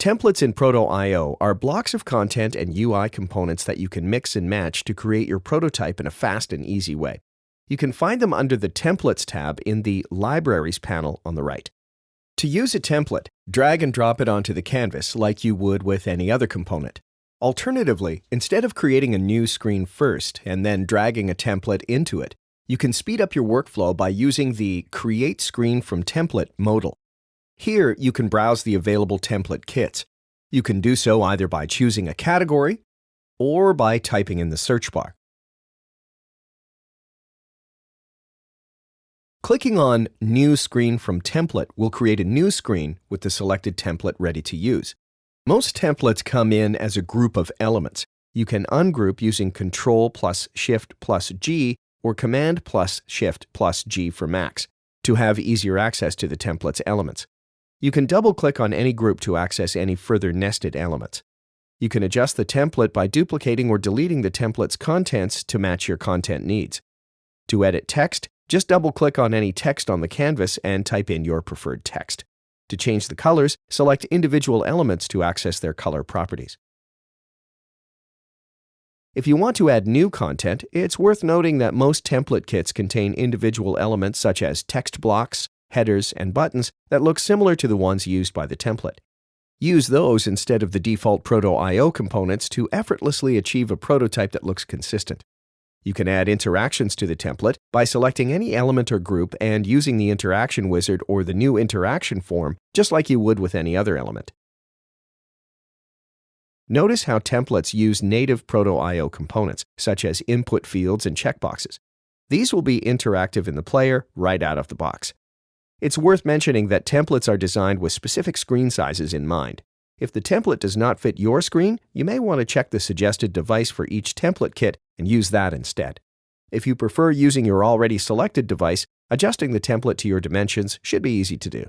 Templates in Proto.io are blocks of content and UI components that you can mix and match to create your prototype in a fast and easy way. You can find them under the Templates tab in the Libraries panel on the right. To use a template, drag and drop it onto the canvas like you would with any other component. Alternatively, instead of creating a new screen first and then dragging a template into it, you can speed up your workflow by using the Create Screen from Template modal. Here, you can browse the available template kits. You can do so either by choosing a category or by typing in the search bar. Clicking on New Screen from Template will create a new screen with the selected template ready to use. Most templates come in as a group of elements. You can ungroup using Ctrl+Shift+G or Command+Shift+G for Macs to have easier access to the template's elements. You can double-click on any group to access any further nested elements. You can adjust the template by duplicating or deleting the template's contents to match your content needs. To edit text, just double-click on any text on the canvas and type in your preferred text. To change the colors, select individual elements to access their color properties. If you want to add new content, it's worth noting that most template kits contain individual elements such as text blocks, headers, and buttons that look similar to the ones used by the template. Use those instead of the default Proto.io components to effortlessly achieve a prototype that looks consistent. You can add interactions to the template by selecting any element or group and using the interaction wizard or the new interaction form, just like you would with any other element. Notice how templates use native Proto.io components, such as input fields and checkboxes. These will be interactive in the player right out of the box. It's worth mentioning that templates are designed with specific screen sizes in mind. If the template does not fit your screen, you may want to check the suggested device for each template kit and use that instead. If you prefer using your already selected device, adjusting the template to your dimensions should be easy to do.